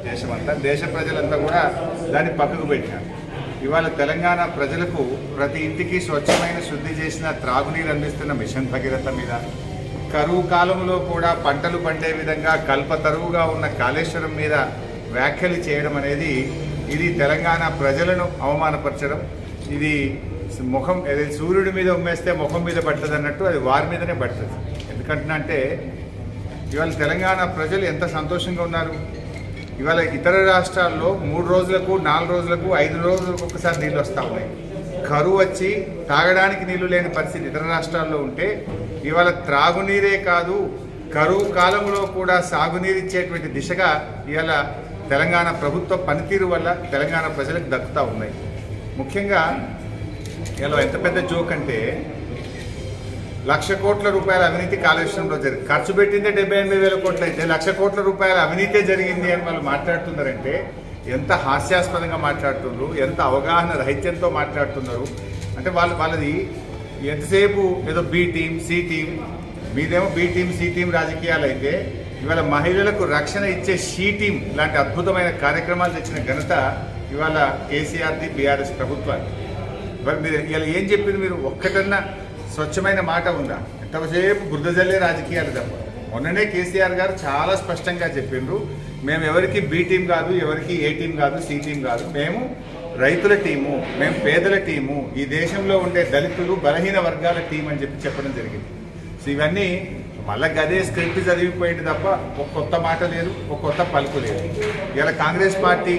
దేశమంతా. దేశ ప్రజలంతా కూడా దాన్ని పక్కకు పెట్టినారు. ఇవాళ తెలంగాణ ప్రజలకు ప్రతి ఇంటికి స్వచ్ఛమైన శుద్ధి చేసిన త్రాగునీరు అందిస్తున్న మిషన్ భగీరథ మీద, కరువు కాలంలో కూడా పంటలు పండే విధంగా కల్పతరువుగా ఉన్న కాళేశ్వరం మీద వ్యాఖ్యలు చేయడం అనేది ఇది తెలంగాణ ప్రజలను అవమానపరచడం. ఇది ముఖం సూర్యుడి మీద ఉమ్మేస్తే ముఖం మీద పడుతుంది అన్నట్టు అది వారి మీదనే పడుతుంది. ఎందుకంటే ఇవాళ తెలంగాణ ప్రజలు ఎంత సంతోషంగా ఉన్నారు. ఇవాళ ఇతర రాష్ట్రాల్లో 3 రోజులకు 4 రోజులకు 5 రోజులకు ఒకసారి నీళ్ళు వస్తూ ఉన్నాయి. కరువు వచ్చి తాగడానికి నీళ్లు లేని పరిస్థితి ఇతర రాష్ట్రాల్లో ఉంటే ఇవాళ త్రాగునీరే కాదు కరువు కాలంలో కూడా సాగునీరు ఇచ్చేటువంటి దిశగా ఇవాళ తెలంగాణ ప్రభుత్వ పనితీరు వల్ల తెలంగాణ ప్రజలకు దక్కుతూ ఉన్నాయి. ముఖ్యంగా ఇలా ఎంత పెద్ద జోక్ అంటే 1,00,000 కోట్ల రూపాయల అవినీతి కాళేశ్వరంలో జరిగింది. ఖర్చు పెట్టిందే 78,000 కోట్లు అయితే 1,00,000 కోట్ల రూపాయల అవినీతే జరిగింది అని వాళ్ళు మాట్లాడుతున్నారంటే ఎంత హాస్యాస్పదంగా మాట్లాడుతున్నారు, ఎంత అవగాహన రహిత్యంతో మాట్లాడుతున్నారు. అంటే వాళ్ళది ఎంతసేపు ఏదో బి టీం సి టీం, మీదేమో బి టీం సి టీం రాజకీయాలు అయితే ఇవాళ మహిళలకు రక్షణ ఇచ్చే షీ టీం లాంటి అద్భుతమైన కార్యక్రమాలు తెచ్చిన ఘనత ఇవాళ కేసీఆర్ది బీఆర్ఎస్ ప్రభుత్వాన్ని. ఇవాళ మీరు ఇలా ఏం చెప్పింది, మీరు ఒక్కటన్నా స్వచ్ఛమైన మాట ఉందా? ఎంతసేపు బురదజల్లే రాజకీయాలు తప్ప. మొన్ననే కేసీఆర్ గారు చాలా స్పష్టంగా చెప్పిండ్రు, మేము ఎవరికి బి టీం కాదు, ఎవరికి ఏ టీం కాదు, సి టీం కాదు, మేము రైతుల టీము, మేము పేదల టీము, ఈ దేశంలో ఉండే దళితులు బలహీన వర్గాల టీం అని చెప్పడం జరిగింది. సో ఇవన్నీ మళ్ళీ గదే స్క్రిప్ట్ చదివిపోయింది తప్ప ఒక కొత్త మాట లేదు, ఒక కొత్త పలుకు లేదు. ఇలా కాంగ్రెస్ పార్టీ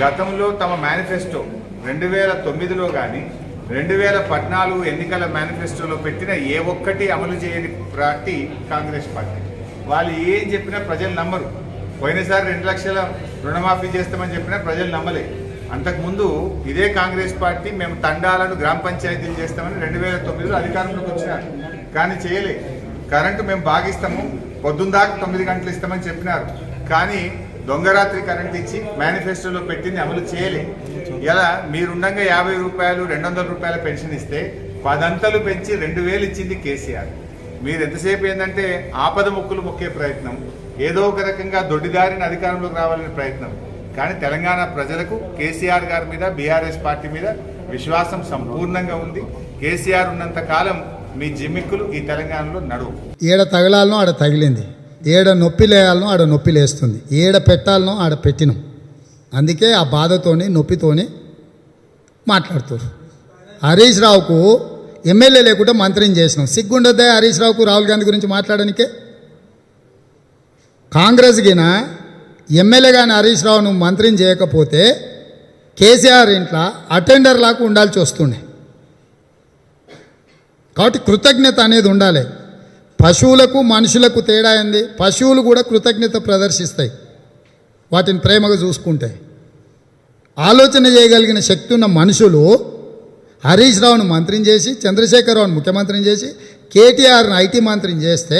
గతంలో తమ మేనిఫెస్టో 2009లో కానీ 2014 ఎన్నికల మేనిఫెస్టోలో పెట్టిన ఏ ఒక్కటి అమలు చేయని పార్టీ కాంగ్రెస్ పార్టీ. వాళ్ళు ఏం చెప్పినా ప్రజలు నమ్మరు. పోయినసారి 2 లక్షల రుణమాఫీ చేస్తామని చెప్పినా ప్రజలు నమ్మలే. అంతకుముందు ఇదే కాంగ్రెస్ పార్టీ మేము తండాలను గ్రామ పంచాయతీలు చేస్తామని 2009లో అధికారంలోకి వచ్చినారు, కానీ చేయలే. కరెంటు మేము బాగిస్తాము, పొద్దున్న దాకా 9 గంటలు ఇస్తామని చెప్పినారు, కానీ దొంగరాత్రి కరెంట్ ఇచ్చి మేనిఫెస్టోలో పెట్టింది అమలు చేయలే. ఇలా మీరుండగా 50 రూపాయలు 200 రూపాయల పెన్షన్ ఇస్తే 10 అంతలు పెంచి 2,000 ఇచ్చింది కేసీఆర్. మీరు ఎంతసేపు ఏంటంటే ఆపద మొక్కులు మొక్కే ప్రయత్నం, ఏదో ఒక రకంగా దొడ్డిదారిని అధికారంలోకి రావాలనే ప్రయత్నం. కానీ తెలంగాణ ప్రజలకు కేసీఆర్ గారి మీద బీఆర్ఎస్ పార్టీ మీద విశ్వాసం సంపూర్ణంగా ఉంది. కేసీఆర్ ఉన్నంత కాలం మీ జిమ్మిక్కులు ఈ తెలంగాణలో నడువు. ఏడ తగలాలనో ఆడ తగిలింది, ఏడ నొప్పి లేయాలనో ఆడ నొప్పి లేస్తుంది, ఏడ పెట్టాలనో ఆడ పెట్టినాం. అందుకే ఆ బాధతోని నొప్పితోని మాట్లాడుతారు. హరీష్ రావుకు ఎమ్మెల్యే లేకుండా మంత్రిని చేసినాం. సిగ్గుండద్దా హరీష్ రావుకు రాహుల్ గాంధీ గురించి మాట్లాడడానికే? కాంగ్రెస్ గిన ఎమ్మెల్యే కానీ హరీష్ రావును మంత్రిని చేయకపోతే కేసీఆర్ ఇంట్లో అటెండర్ లాగా ఉండాల్సి వస్తుండే. కాబట్టి కృతజ్ఞత అనేది ఉండాలి. పశువులకు మనుషులకు తేడా ఏంది? పశువులు కూడా కృతజ్ఞత ప్రదర్శిస్తాయి వాటిని ప్రేమగా చూసుకుంటాయి. ఆలోచన చేయగలిగిన శక్తి ఉన్న మనుషులు హరీష్ రావును మంత్రిని చేసి, చంద్రశేఖరరావును ముఖ్యమంత్రిని చేసి, కేటీఆర్ను ఐటీ మంత్రిని చేస్తే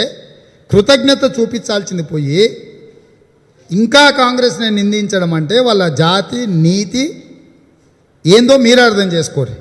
కృతజ్ఞత చూపించాల్సింది పోయి ఇంకా కాంగ్రెస్ని నిందించడం అంటే వాళ్ళ జాతి నీతి ఏందో మీరు అర్థం చేసుకోరు.